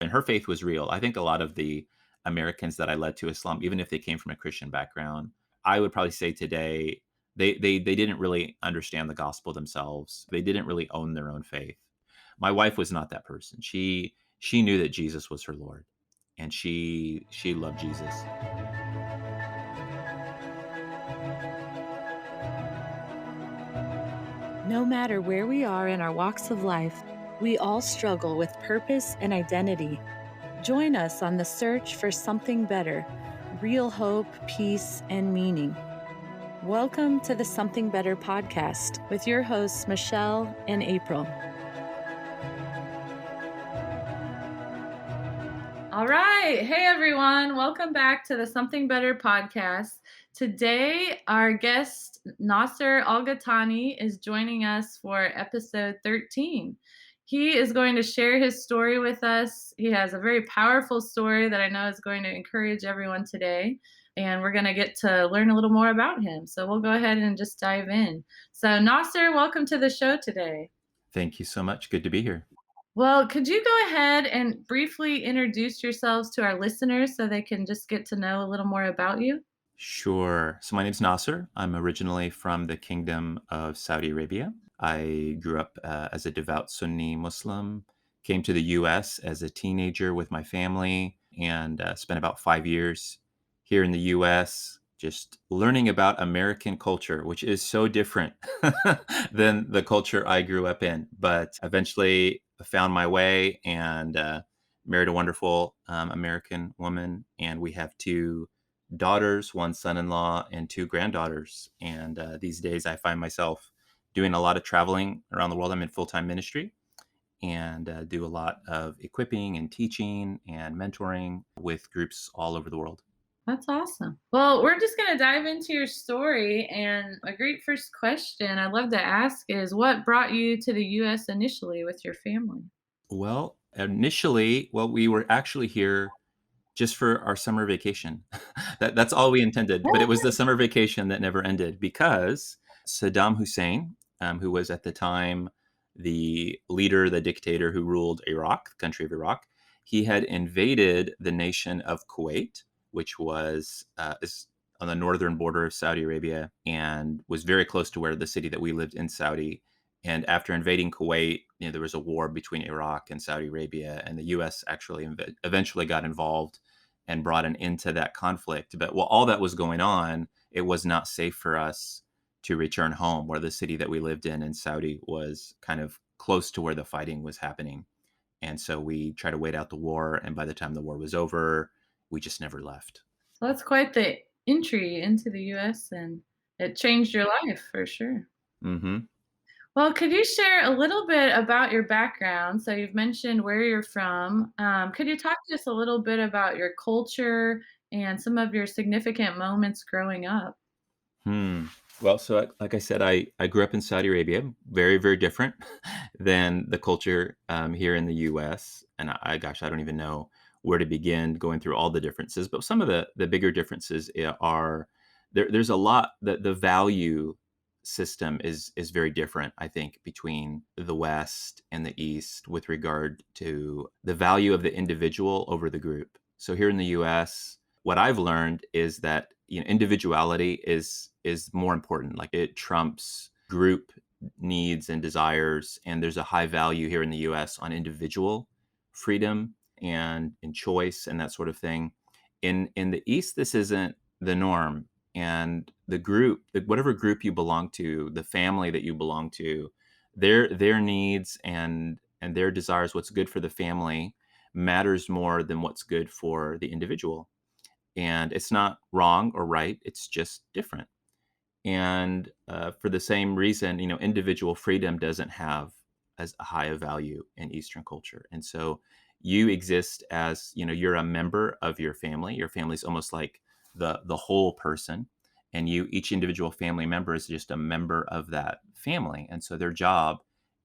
And her faith was real. I think a lot of the Americans that I led to Islam, even if they came from a Christian background, I would probably say today they didn't really understand the gospel themselves. They didn't really own their own faith. My wife was not that person. She knew that Jesus was her Lord, and she loved Jesus. No matter where we are in our walks of life, we all struggle with purpose and identity. Join us on the search for something better, real hope, peace, and meaning. Welcome to the Something Better podcast with your hosts, Michelle and April. All right. Hey, everyone. Welcome back to the Something Better podcast. Today, our guest, Nasser Al-Ghatani, is joining us for episode 13. He is going to share his story with us. He has a very powerful story that I know is going to encourage everyone today. And we're going to get to learn a little more about him. So we'll go ahead and just dive in. So, Nasser, welcome to the show today. Thank you so much. Good to be here. Well, could you go ahead and briefly introduce yourselves to our listeners so they can just get to know a little more about you? Sure. So my name's Nasser. I'm originally from the Kingdom of Saudi Arabia. I grew up as a devout Sunni Muslim, came to the U.S. as a teenager with my family, and spent about 5 years here in the U.S. just learning about American culture, which is so different than the culture I grew up in. But eventually found my way and married a wonderful American woman, and we have two daughters, one son-in-law, and two granddaughters. And these days, I find myself doing a lot of traveling around the world. I'm in full-time ministry and do a lot of equipping and teaching and mentoring with groups all over the world. That's awesome. Well, we're just going to dive into your story. And a great first question I'd love to ask is what brought you to the U.S. initially with your family? Well, initially, we were actually here just for our summer vacation. That's all we intended. But it was the summer vacation that never ended because Saddam Hussein, who was at the time the leader, the dictator who ruled Iraq, the country of Iraq, he had invaded the nation of Kuwait, which is on the northern border of Saudi Arabia and was very close to where the city that we lived in, Saudi. And after invading Kuwait, there was a war between Iraq and Saudi Arabia, and the U.S. actually eventually got involved and brought an end to that conflict. But while all that was going on, it was not safe for us to return home, where the city that we lived in Saudi was kind of close to where the fighting was happening. And so we tried to wait out the war, and by the time the war was over, we just never left. So that's quite the entry into the U.S. and it changed your life for sure. Mm-hmm. Well, could you share a little bit about your background? So you've mentioned where you're from. Could you talk to us a little bit about your culture and some of your significant moments growing up? Well, so like I said, I grew up in Saudi Arabia, very, very different than the culture here in the U.S. And gosh, I don't even know where to begin going through all the differences. But some of the bigger differences are there's a lot that the value system is very different, I think, between the West and the East with regard to the value of the individual over the group. So here in the U.S., what I've learned is that individuality is more important. Like it trumps group needs and desires, and there's a high value here in the U.S. on individual freedom and in choice and that sort of thing. In the East, this isn't the norm, and the group, whatever group you belong to, the family that you belong to, their needs and their desires, what's good for the family, matters more than what's good for the individual. And it's not wrong or right; it's just different. And for the same reason, individual freedom doesn't have as high a value in Eastern culture. And so you exist as, you're a member of your family. Your family's almost like the whole person. And each individual family member is just a member of that family. And so their job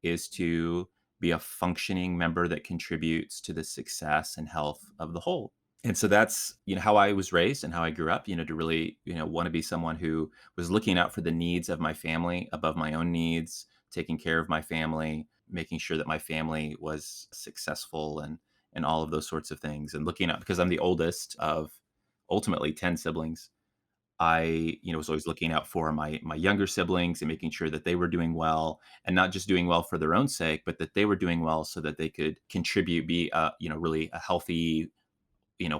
is to be a functioning member that contributes to the success and health of the whole. And so that's, how I was raised and how I grew up, to really, want to be someone who was looking out for the needs of my family above my own needs, taking care of my family, making sure that my family was successful and all of those sorts of things. And looking up, because I'm the oldest of ultimately 10 siblings, I, was always looking out for my younger siblings and making sure that they were doing well, and not just doing well for their own sake, but that they were doing well so that they could contribute, be really a healthy,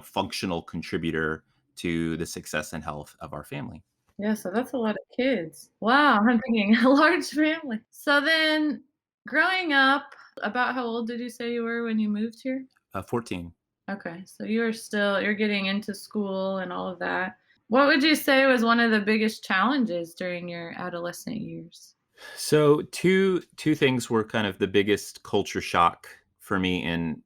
functional contributor to the success and health of our family. Yeah, so that's a lot of kids. Wow, I'm thinking a large family. So then growing up, about how old did you say you were when you moved here? 14. Okay, so you're getting into school and all of that. What would you say was one of the biggest challenges during your adolescent years? So two things were kind of the biggest culture shock for me in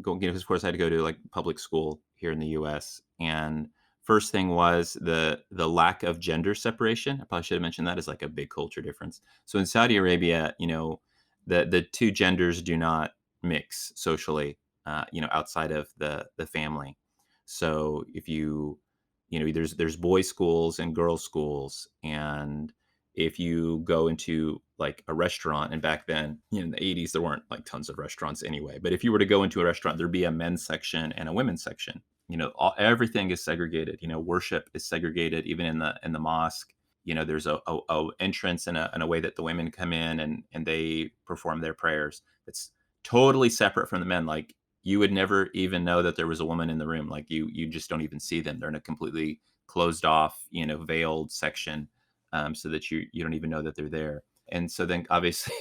going. 'Cause of course I had to go to like public school here in the U.S. And first thing was the lack of gender separation. I probably should have mentioned that as like a big culture difference. So in Saudi Arabia, the two genders do not mix socially, outside of the family. So if there's boys schools and girls schools, and if you go into like a restaurant, and back then, in the 80s, there weren't like tons of restaurants anyway, but if you were to go into a restaurant, there'd be a men's section and a women's section. Everything is segregated. Worship is segregated, even in the mosque. There's a entrance and a way that the women come in and they perform their prayers. It's totally separate from the men. Like, you would never even know that there was a woman in the room. Like, you just don't even see them. They're in a completely closed off, veiled section, so that you don't even know that they're there. And so then, obviously,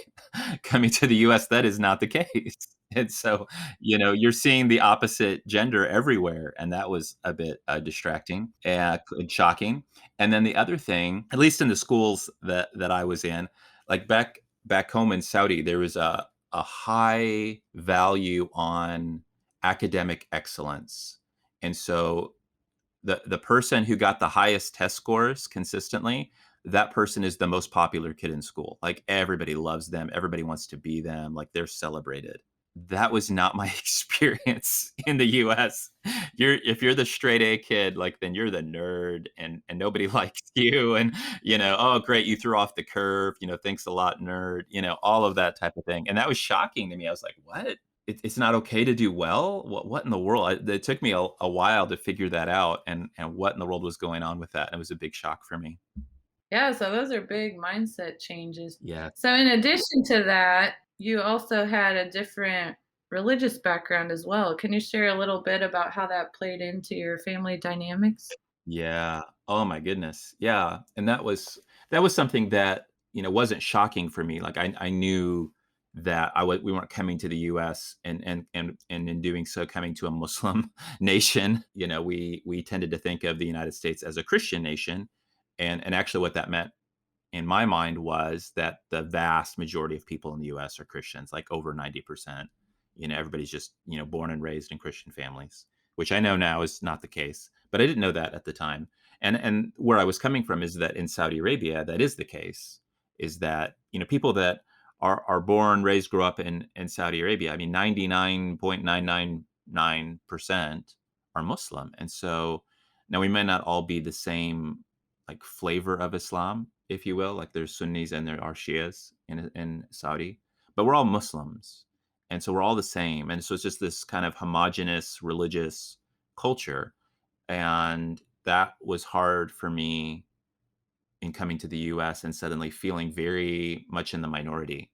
coming to the U.S., that is not the case. And so, you're seeing the opposite gender everywhere, and that was a bit distracting and shocking. And then the other thing, at least in the schools that I was in, like back home in Saudi, there was a high value on academic excellence. And so the person who got the highest test scores consistently, that person is the most popular kid in school. Like, everybody loves them, everybody wants to be them, like, they're celebrated. That was not my experience in the US. If you're the straight A kid, like, then you're the nerd, and nobody likes you, and, "Oh, great, you threw off the curve, thanks a lot, nerd," all of that type of thing. And that was shocking to me. I was like, "What? It's not okay to do well? What in the world?" It took me a while to figure that out, and what in the world was going on with that. It was a big shock for me. Yeah, so those are big mindset changes. Yeah. So in addition to that, you also had a different religious background as well. Can you share a little bit about how that played into your family dynamics? Yeah. Oh my goodness. Yeah. And that was something that, wasn't shocking for me. Like, I knew that we weren't coming to the US, and in doing so, coming to a Muslim nation. We tended to think of the United States as a Christian nation. And actually what that meant in my mind was that the vast majority of people in the US are Christians, like over 90%. Everybody's just, born and raised in Christian families, which I know now is not the case, but I didn't know that at the time. And where I was coming from is that in Saudi Arabia, that is the case, is that, people that are born, raised, grow up in Saudi Arabia, I mean, 99.999% are Muslim. And so now we may not all be the same like flavor of Islam, if you will. Like, there's Sunnis and there are Shias in Saudi, but we're all Muslims, and so we're all the same. And so it's just this kind of homogenous religious culture, and that was hard for me in coming to the US and suddenly feeling very much in the minority.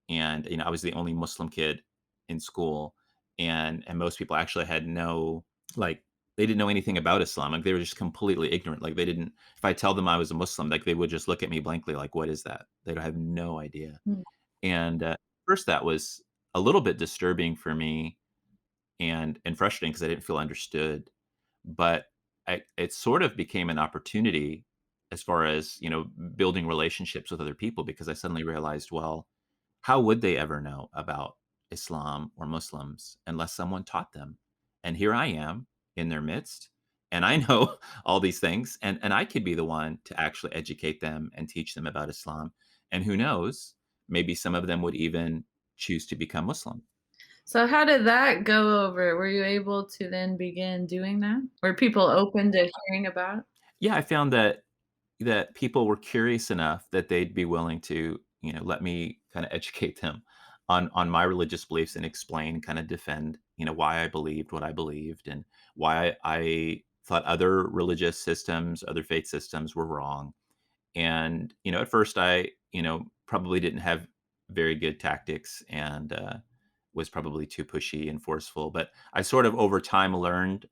And, I was the only Muslim kid in school, and most people actually had no, like, they didn't know anything about Islam. Like, they were just completely ignorant. Like, they didn't, if I tell them I was a Muslim, like, they would just look at me blankly, like, what is that? They don't have no idea. Mm. And first, that was a little bit disturbing for me, and frustrating because I didn't feel understood. But it sort of became an opportunity as far as, building relationships with other people, because I suddenly realized, well, how would they ever know about Islam or Muslims unless someone taught them? And here I am in their midst, and I know all these things, and I could be the one to actually educate them and teach them about Islam. And who knows, maybe some of them would even choose to become Muslim. So how did that go over? Were you able to then begin doing that? Were people open to hearing about it? Yeah, I found that people were curious enough that they'd be willing to, let me kind of educate them on my religious beliefs and explain, kind of defend, why I believed what I believed and why I thought other religious systems, other faith systems were wrong. And, at first I, probably didn't have very good tactics and was probably too pushy and forceful. But I sort of over time learned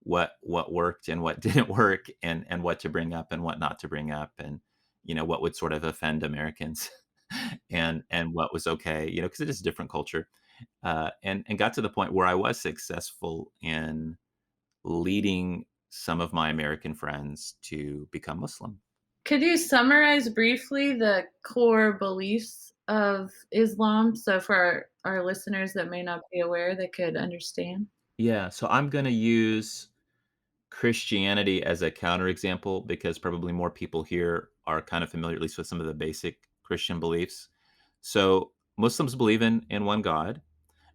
what worked and what didn't work and what to bring up and what not to bring up and what would sort of offend Americans and what was okay, because it is a different culture. And got to the point where I was successful in leading some of my American friends to become Muslim. Could you summarize briefly the core beliefs of Islam so for our listeners that may not be aware, they could understand? Yeah, so I'm going to use Christianity as a counterexample because probably more people here are kind of familiar, at least with some of the basic Christian beliefs. So Muslims believe in one God,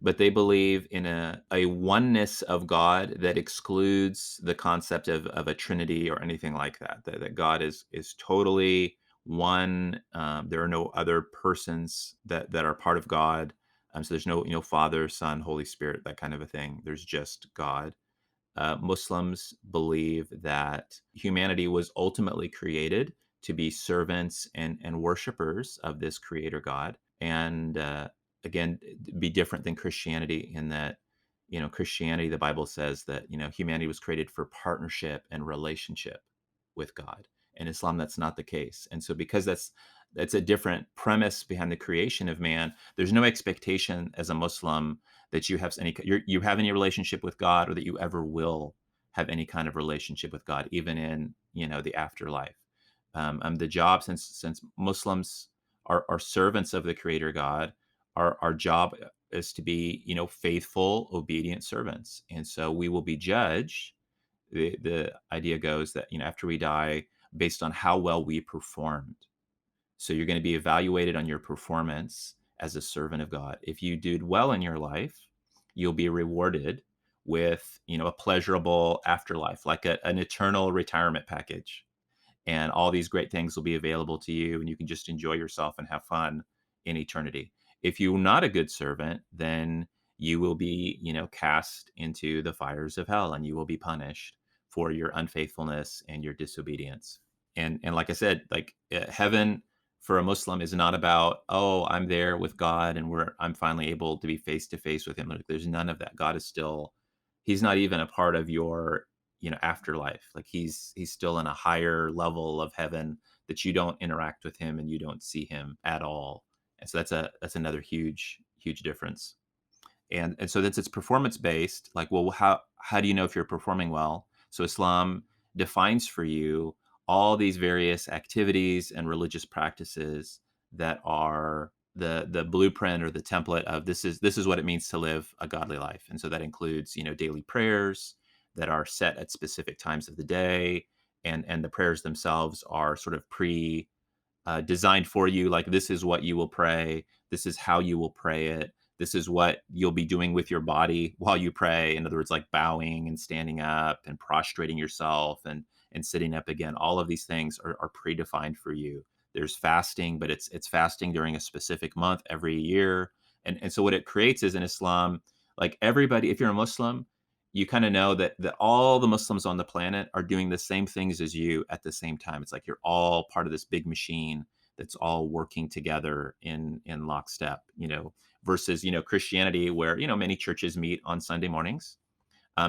but they believe in a oneness of God that excludes the concept of a Trinity or anything like that. That God is totally one. There are no other persons that are part of God. So there's no Father, Son, Holy Spirit, that kind of a thing. There's just God. Muslims believe that humanity was ultimately created to be servants and worshipers of this creator God. And again, be different than Christianity in that, Christianity, the Bible says that, humanity was created for partnership and relationship with God. In Islam, that's not the case. And so, because that's a different premise behind the creation of man, there's no expectation as a Muslim that you have any relationship with God or that you ever will have any kind of relationship with God, even in the afterlife. The job, since Muslims are servants of the Creator God, our job is to be faithful, obedient servants, and so we will be judged. The idea goes that after we die, based on how well we performed. So you're going to be evaluated on your performance as a servant of God. If you did well in your life, you'll be rewarded with, a pleasurable afterlife, like an eternal retirement package. And all these great things will be available to you, and you can just enjoy yourself and have fun in eternity. If you're not a good servant, then you will be, cast into the fires of hell and you will be punished for your unfaithfulness and your disobedience. And like I said, like heaven for a Muslim is not about, oh, I'm there with God and I'm finally able to be face to face with him. Like there's none of that. God is still, he's not even a part of your afterlife. Like he's still in a higher level of heaven that you don't interact with him and you don't see him at all. And so that's another huge difference. And so that's it's performance based. Like, well, how do you know if you're performing well? So Islam defines for you all these various activities and religious practices that are the blueprint or the template of this is what it means to live a godly life. And so that includes daily prayers that are set at specific times of the day, and the prayers themselves are sort of designed for you. Like, this is what you will pray. This is how you will pray it. This is what you'll be doing with your body while you pray. In other words, like bowing and standing up and prostrating yourself and sitting up again. All of these things are predefined for you. There's fasting, but it's fasting during a specific month every year. And so what it creates is in Islam, like everybody, if you're a Muslim, you kind of know that all the Muslims on the planet are doing the same things as you at the same time. It's like you're all part of this big machine that's all working together in lockstep, versus, Christianity, where, many churches meet on Sunday mornings.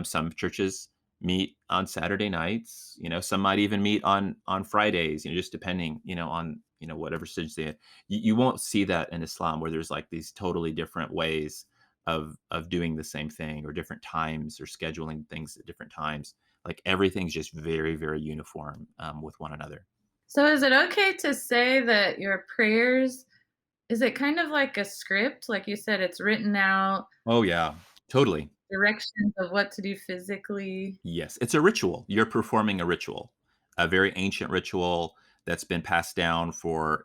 Some churches meet on Saturday nights. Some might even meet on Fridays. Just depending, on whatever stage they. You won't see that in Islam, where there's like these totally different ways of doing the same thing, or different times, or scheduling things at different times. Like everything's just very very uniform with one another. So is it okay to say that your prayers is it kind of like a script? Like you said, it's written out, Oh yeah, totally. directions of what to do physically. Yes, it's a ritual. You're performing a ritual, a very ancient ritual that's been passed down for,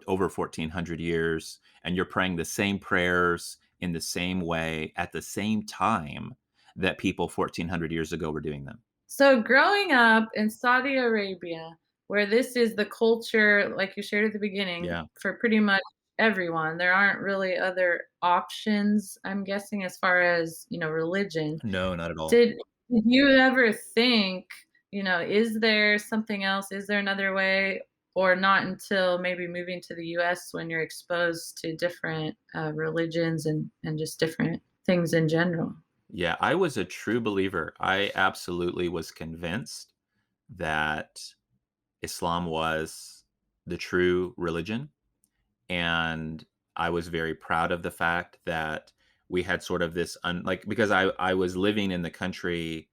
over 1400 years, and you're praying the same prayers in the same way at the same time that people 1400 years ago were doing them. So growing up in Saudi Arabia, where this is the culture, like you shared at the beginning, Yeah. for pretty much everyone. There aren't really other options, I'm guessing, as far as, religion. No, not at all. Did you ever think, is there something else? Is there another way? Or not until maybe moving to the US when you're exposed to different religions and just different things in general? Yeah, I was a true believer. I absolutely was convinced that Islam was the true religion. And I was very proud of the fact that we had sort of this like because I was living in the country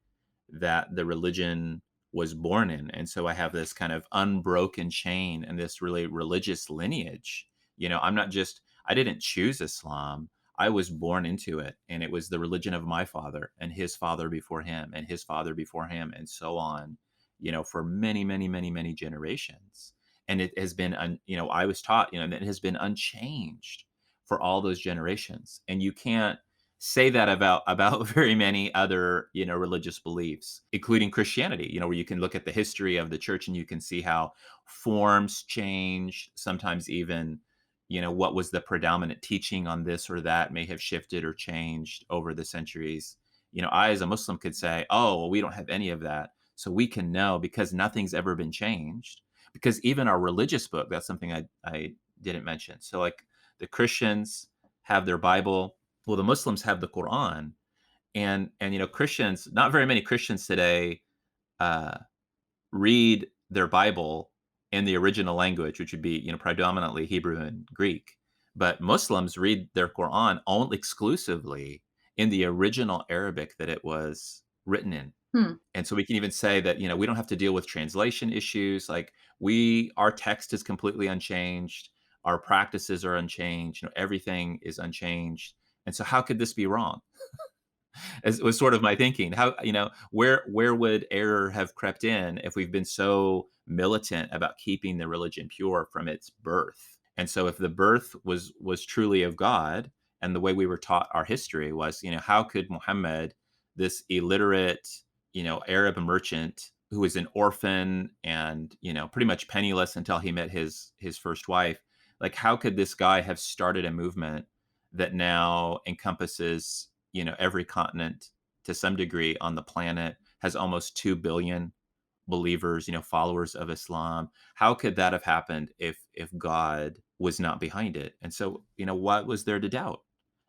that the religion was born in, and so I have this kind of unbroken chain and this really religious lineage. I didn't choose Islam. I was born into it, and it was the religion of my father and his father before him and his father before him and so on, for many, many, many, many generations. And it has been I was taught, that it has been unchanged for all those generations. And you can't say that about very many other, religious beliefs, including Christianity, where you can look at the history of the church and you can see how forms change, sometimes even, what was the predominant teaching on this or that may have shifted or changed over the centuries. I as a Muslim could say, oh, well, we don't have any of that. So we can know because nothing's ever been changed. Because even our religious book, that's something I didn't mention. So like the Christians have their Bible. Well, the Muslims have the Quran, and Christians. Not very many Christians today uh, read their Bible in the original language, which would be predominantly Hebrew and Greek. But Muslims read their Quran only exclusively in the original Arabic that it was written in. Hmm. And so we can even say that, we don't have to deal with translation issues. Like our text is completely unchanged. Our practices are unchanged. Everything is unchanged. And so how could this be wrong? As was sort of my thinking. How, where would error have crept in if we've been so militant about keeping the religion pure from its birth? And so if the birth was truly of God, and the way we were taught our history was, how could Muhammad, this illiterate, Arab merchant who was an orphan and, pretty much penniless until he met his first wife, like how could this guy have started a movement that now encompasses, every continent to some degree on the planet, has almost 2 billion believers, followers of Islam? How could that have happened if God was not behind it? And so, what was there to doubt?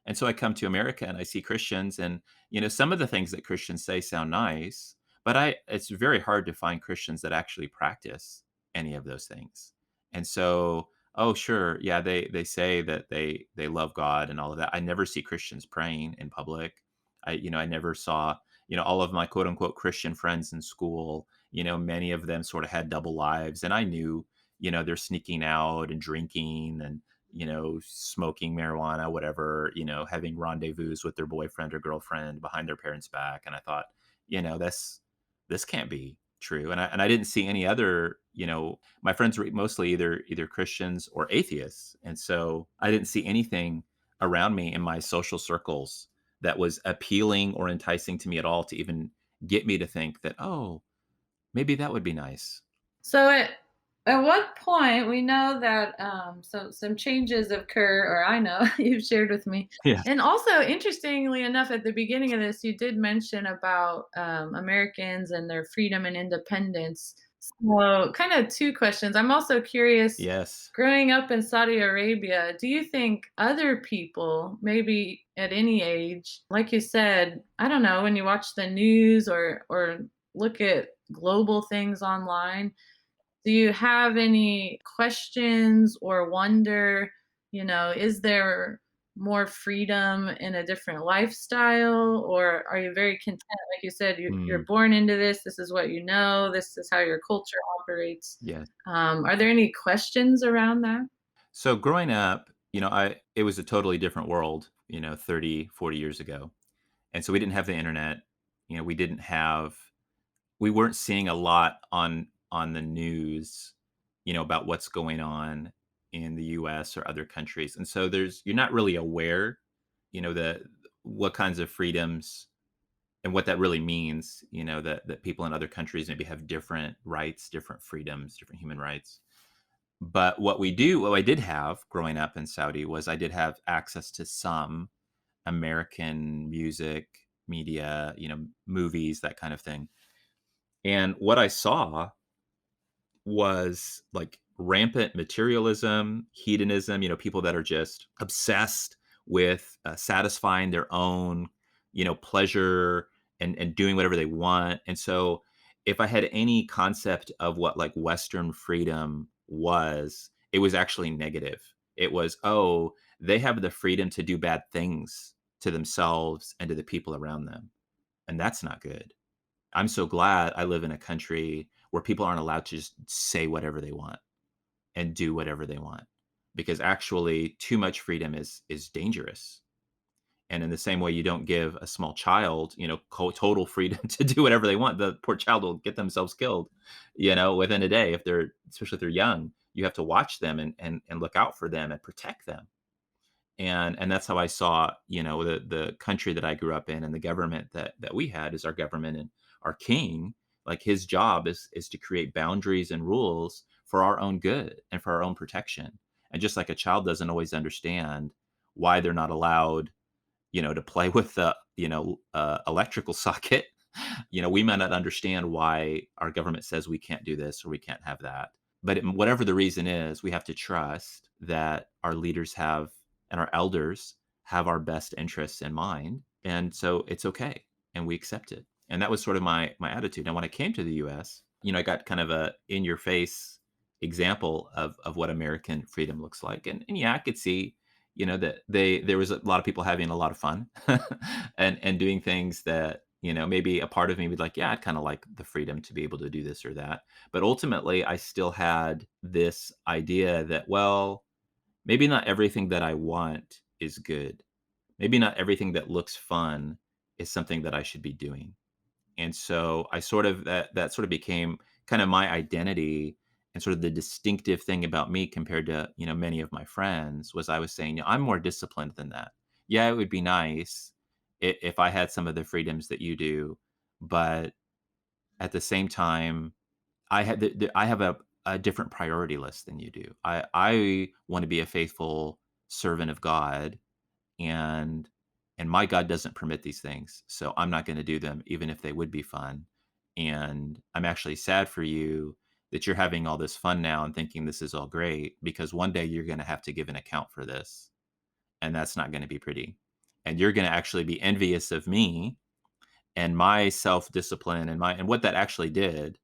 And so I come to America and I see Christians, and some of the things that Christians say sound nice, but it's very hard to find Christians that actually practice any of those things. And so, oh sure, yeah, they say that they love God and all of that. I never see Christians praying in public. I never saw, all of my quote unquote Christian friends in school, many of them sort of had double lives. And I knew, they're sneaking out and drinking and, smoking marijuana, whatever, having rendezvous with their boyfriend or girlfriend behind their parents' back. And I thought, this can't be true. And I didn't see any other, my friends were mostly either Christians or atheists. And so I didn't see anything around me in my social circles that was appealing or enticing to me at all to even get me to think that, oh, maybe that would be nice. So at what point we know that some changes occur, or I know you've shared with me, Yeah. and also interestingly enough, at the beginning of this, you did mention about Americans and their freedom and independence. So, kind of two questions. I'm also curious. Yes. Growing up in Saudi Arabia, do you think other people, maybe at any age, like you said, I don't know, when you watch the news or look at global things online, do you have any questions or wonder, is there more freedom in a different lifestyle? Or are you very content? Like you said, you're Mm, born into this. This is what you know. This is how your culture operates. yes. Are there any questions around that? So growing up, it was a totally different world, 30, 40 years ago. And so we didn't have the internet. We didn't have we weren't seeing a lot on the news, about what's going on in the US or other countries. And so you're not really aware, the what kinds of freedoms and what that really means, that people in other countries maybe have different rights, different freedoms, different human rights. But what I did have growing up in Saudi was I did have access to some American music, media, movies, that kind of thing. And what I saw was like rampant materialism, hedonism, people that are just obsessed with satisfying their own, pleasure and doing whatever they want. And so if I had any concept of what like Western freedom was, it was actually negative. It was, oh, they have the freedom to do bad things to themselves and to the people around them. And that's not good. I'm so glad I live in a country where people aren't allowed to just say whatever they want and do whatever they want, because actually too much freedom is dangerous. And in the same way, you don't give a small child, total freedom to do whatever they want. The poor child will get themselves killed, within a day if they're, especially if they're young. You have to watch them and look out for them and protect them. And that's how I saw, the country that I grew up in and the government that we had is our government, and our king, like his job is to create boundaries and rules for our own good and for our own protection. And just like a child doesn't always understand why they're not allowed, to play with the, electrical socket, we might not understand why our government says we can't do this or we can't have that. But whatever the reason is, we have to trust that our leaders have and our elders have our best interests in mind. And so it's okay. And we accept it. And that was sort of my attitude. And when I came to the US, I got kind of a in your face example of what American freedom looks like. And yeah, I could see, that there was a lot of people having a lot of fun and doing things that, maybe a part of me would like, yeah, I'd kind of like the freedom to be able to do this or that. But ultimately, I still had this idea that, well, maybe not everything that I want is good. Maybe not everything that looks fun is something that I should be doing. And so I sort of that sort of became kind of my identity, and sort of the distinctive thing about me compared to, many of my friends was I was saying, I'm more disciplined than that. Yeah, it would be nice if I had some of the freedoms that you do, but at the same time, I have a different priority list than you do. I want to be a faithful servant of God, and my God doesn't permit these things, so I'm not going to do them, even if they would be fun. And I'm actually sad for you that you're having all this fun now and thinking this is all great, because one day you're going to have to give an account for this, and that's not going to be pretty. And you're going to actually be envious of me and my self discipline and what that actually did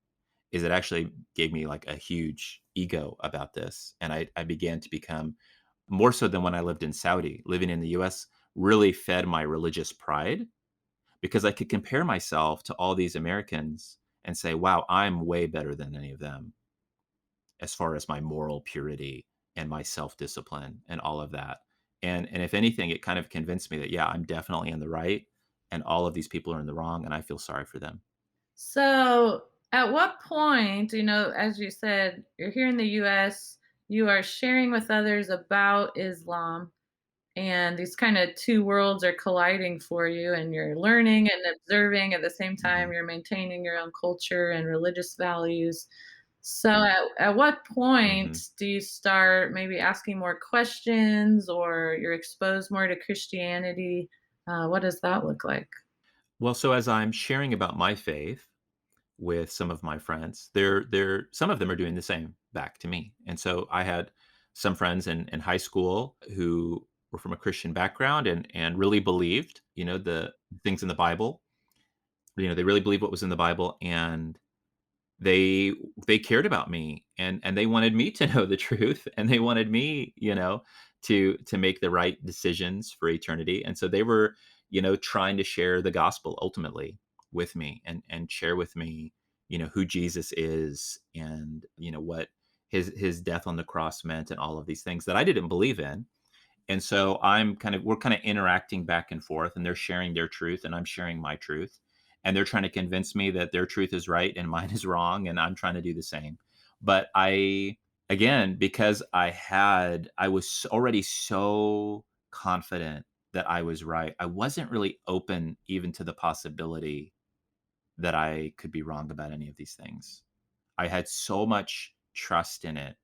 is it actually gave me like a huge ego about this. And I began to become more so than when I lived in Saudi. Living in the US really fed my religious pride because I could compare myself to all these Americans and say, wow, I'm way better than any of them as far as my moral purity and my self discipline and all of that. And if anything, it kind of convinced me that, yeah, I'm definitely in the right and all of these people are in the wrong. And I feel sorry for them. So, at what point, as you said, you're here in the US, you are sharing with others about Islam, and these kind of two worlds are colliding for you, and you're learning and observing at the same time Hmm. you're maintaining your own culture and religious values. So, at what point Hmm. do you start maybe asking more questions or you're exposed more to Christianity? What does that look like? Well, so as I'm sharing about my faith with some of my friends, they're some of them are doing the same back to me. And so I had some friends in high school who were from a Christian background and really believed, the things in the Bible. They really believed what was in the Bible, and they they cared about me, and they wanted me to know the truth, and they wanted me, to make the right decisions for eternity. And so they were, trying to share the gospel ultimately with me, and share with me, who Jesus is, and what his death on the cross meant, and all of these things that I didn't believe in. And so we're kind of interacting back and forth, and they're sharing their truth and I'm sharing my truth. And they're trying to convince me that their truth is right and mine is wrong. And I'm trying to do the same. But again, because I was already so confident that I was right, I wasn't really open even to the possibility that I could be wrong about any of these things. I had so much trust in it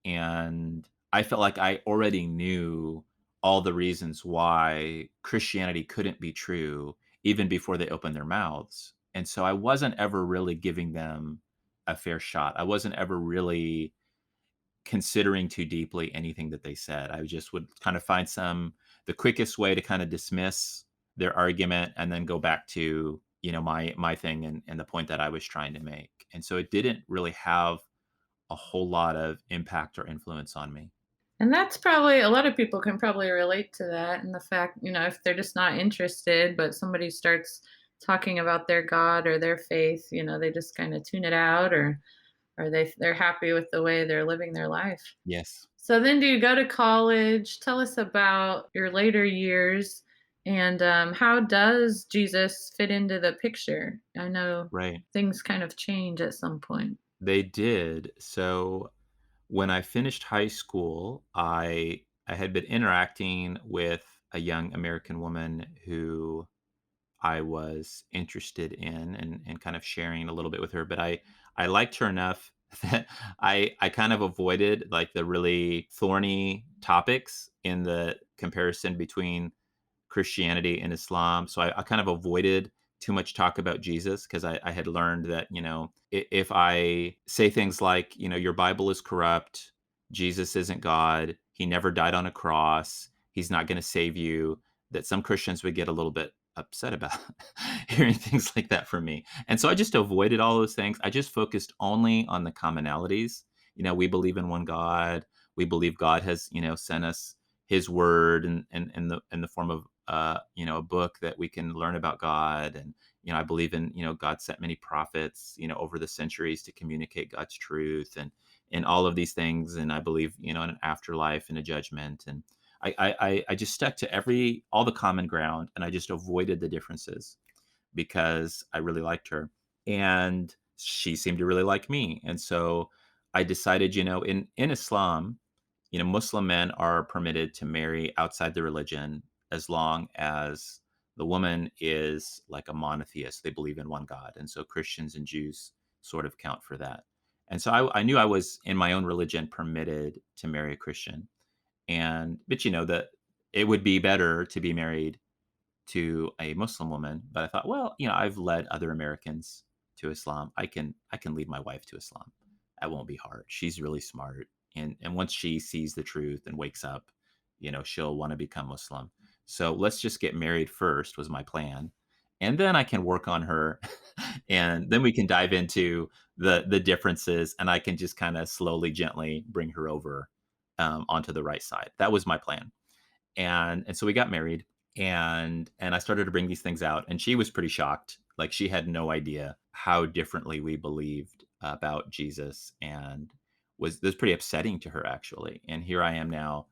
And I felt like I already knew all the reasons why Christianity couldn't be true even before they opened their mouths. And so I wasn't ever really giving them a fair shot. I wasn't ever really considering too deeply anything that they said. I just would kind of find the quickest way to kind of dismiss their argument and then go back to, my thing and the point that I was trying to make. And so it didn't really have a whole lot of impact or influence on me. And that's probably a lot of people can probably relate to that, and the fact, if they're just not interested, but somebody starts talking about their God or their faith, they just kind of tune it out, or they're happy with the way they're living their life. Yes. So then do you go to college? Tell us about your later years, and how does Jesus fit into the picture? I know Right. things kind of change at some point. They did. So when I finished high school, I had been interacting with a young American woman who I was interested in and kind of sharing a little bit with her, but I liked her enough that I kind of avoided like the really thorny topics in the comparison between Christianity and Islam. So I kind of avoided too much talk about Jesus because I had learned that, if I say things like, your Bible is corrupt, Jesus isn't God, he never died on a cross, he's not going to save you, that some Christians would get a little bit upset about hearing things like that from me. And so I just avoided all those things. I just focused only on the commonalities. We believe in one God. We believe God has, sent us his word and in the form of a book that we can learn about God. And I believe in, God sent many prophets, over the centuries to communicate God's truth and all of these things. And I believe, in an afterlife and a judgment. And I just stuck to all the common ground, and I just avoided the differences because I really liked her, and she seemed to really like me. And so I decided, in Islam, Muslim men are permitted to marry outside the religion as long as the woman is like a monotheist. They believe in one God. And so Christians and Jews sort of count for that. And so I knew I was in my own religion permitted to marry a Christian. But that it would be better to be married to a Muslim woman. But I thought, well, I've led other Americans to Islam. I can lead my wife to Islam. That won't be hard. She's really smart. And once she sees the truth and wakes up, she'll want to become Muslim. So let's just get married first was my plan. And then I can work on her and then we can dive into the differences and I can just kind of slowly, gently bring her over onto the right side. That was my plan. And so we got married and I started to bring these things out and she was pretty shocked. Like she had no idea how differently we believed about Jesus and was pretty upsetting to her actually. And here I am now,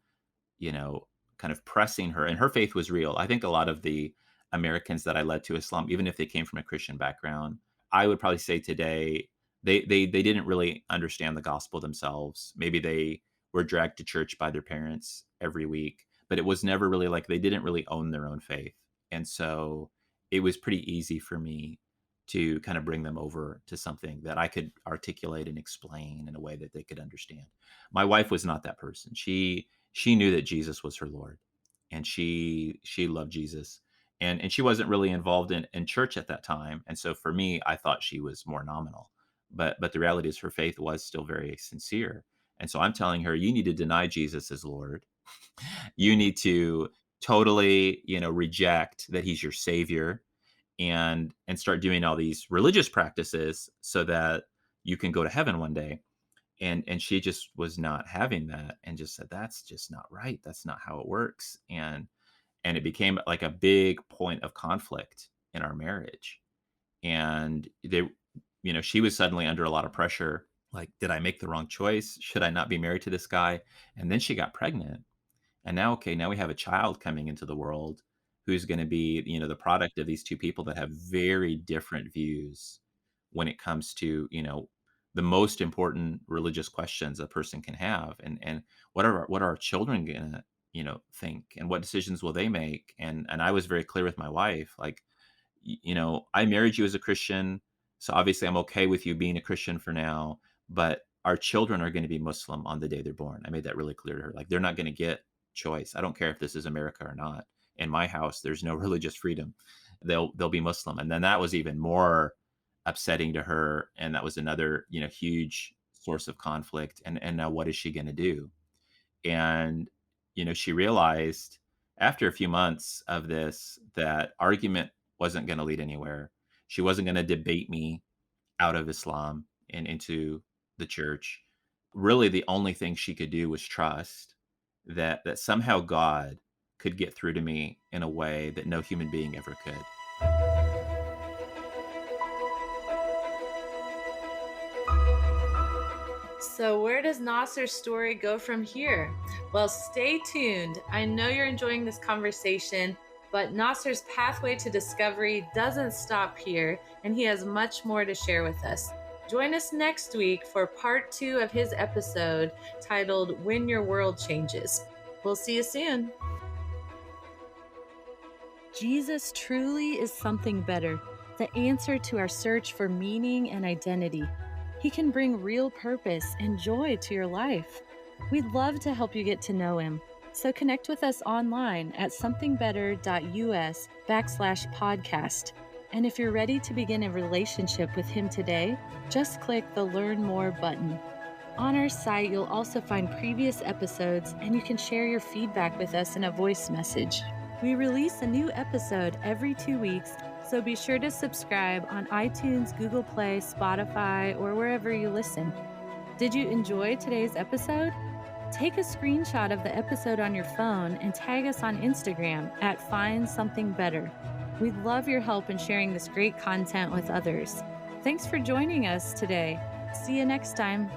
you know, kind of pressing her and her faith was real. I think a lot of the Americans that I led to Islam, even if they came from a Christian background, I would probably say today they didn't really understand the gospel themselves. Maybe they were dragged to church by their parents every week, but it was never really like they didn't really own their own faith. And so it was pretty easy for me to kind of bring them over to something that I could articulate and explain in a way that they could understand. My wife was not that person. She knew that Jesus was her Lord and she loved Jesus. And she wasn't really involved in church at that time. And so for me, I thought she was more nominal. But the reality is her faith was still very sincere. And so I'm telling her, you need to deny Jesus as Lord. You need to totally, reject that he's your savior and start doing all these religious practices so that you can go to heaven one day. And she just was not having that and just said that's just not right. That's not how it works. And it became like a big point of conflict in our marriage. And she was suddenly under a lot of pressure. Like, did I make the wrong choice? Should I not be married to this guy? And then she got pregnant. And now, okay, now we have a child coming into the world who's going to be, the product of these two people that have very different views when it comes to, the most important religious questions a person can have. And what are our children going to, think and what decisions will they make? And I was very clear with my wife, like, I married you as a Christian. So obviously I'm okay with you being a Christian for now, but our children are going to be Muslim on the day they're born. I made that really clear to her. Like, they're not going to get choice. I don't care if this is America or not. In my house, there's no religious freedom. They'll be Muslim. And then that was even more upsetting to her. And that was another, huge source of conflict. And now what is she going to do? And, she realized after a few months of this that argument wasn't going to lead anywhere. She wasn't going to debate me out of Islam and into the church. Really, the only thing she could do was trust that somehow God could get through to me in a way that no human being ever could. So, where does Nasser's story go from here? Well, stay tuned. I know you're enjoying this conversation, but Nasser's pathway to discovery doesn't stop here, and he has much more to share with us. Join us next week for part 2 of his episode titled When Your World Changes. We'll see you soon. Jesus truly is something better, the answer to our search for meaning and identity. He can bring real purpose and joy to your life. We'd love to help you get to know him. So connect with us online at somethingbetter.us/podcast. And if you're ready to begin a relationship with him today, just click the Learn More button. On our site, you'll also find previous episodes, and you can share your feedback with us in a voice message. We release a new episode every 2 weeks, so be sure to subscribe on iTunes, Google Play, Spotify, or wherever you listen. Did you enjoy today's episode? Take a screenshot of the episode on your phone and tag us on Instagram at @FindSomethingBetter. We'd love your help in sharing this great content with others. Thanks for joining us today. See you next time.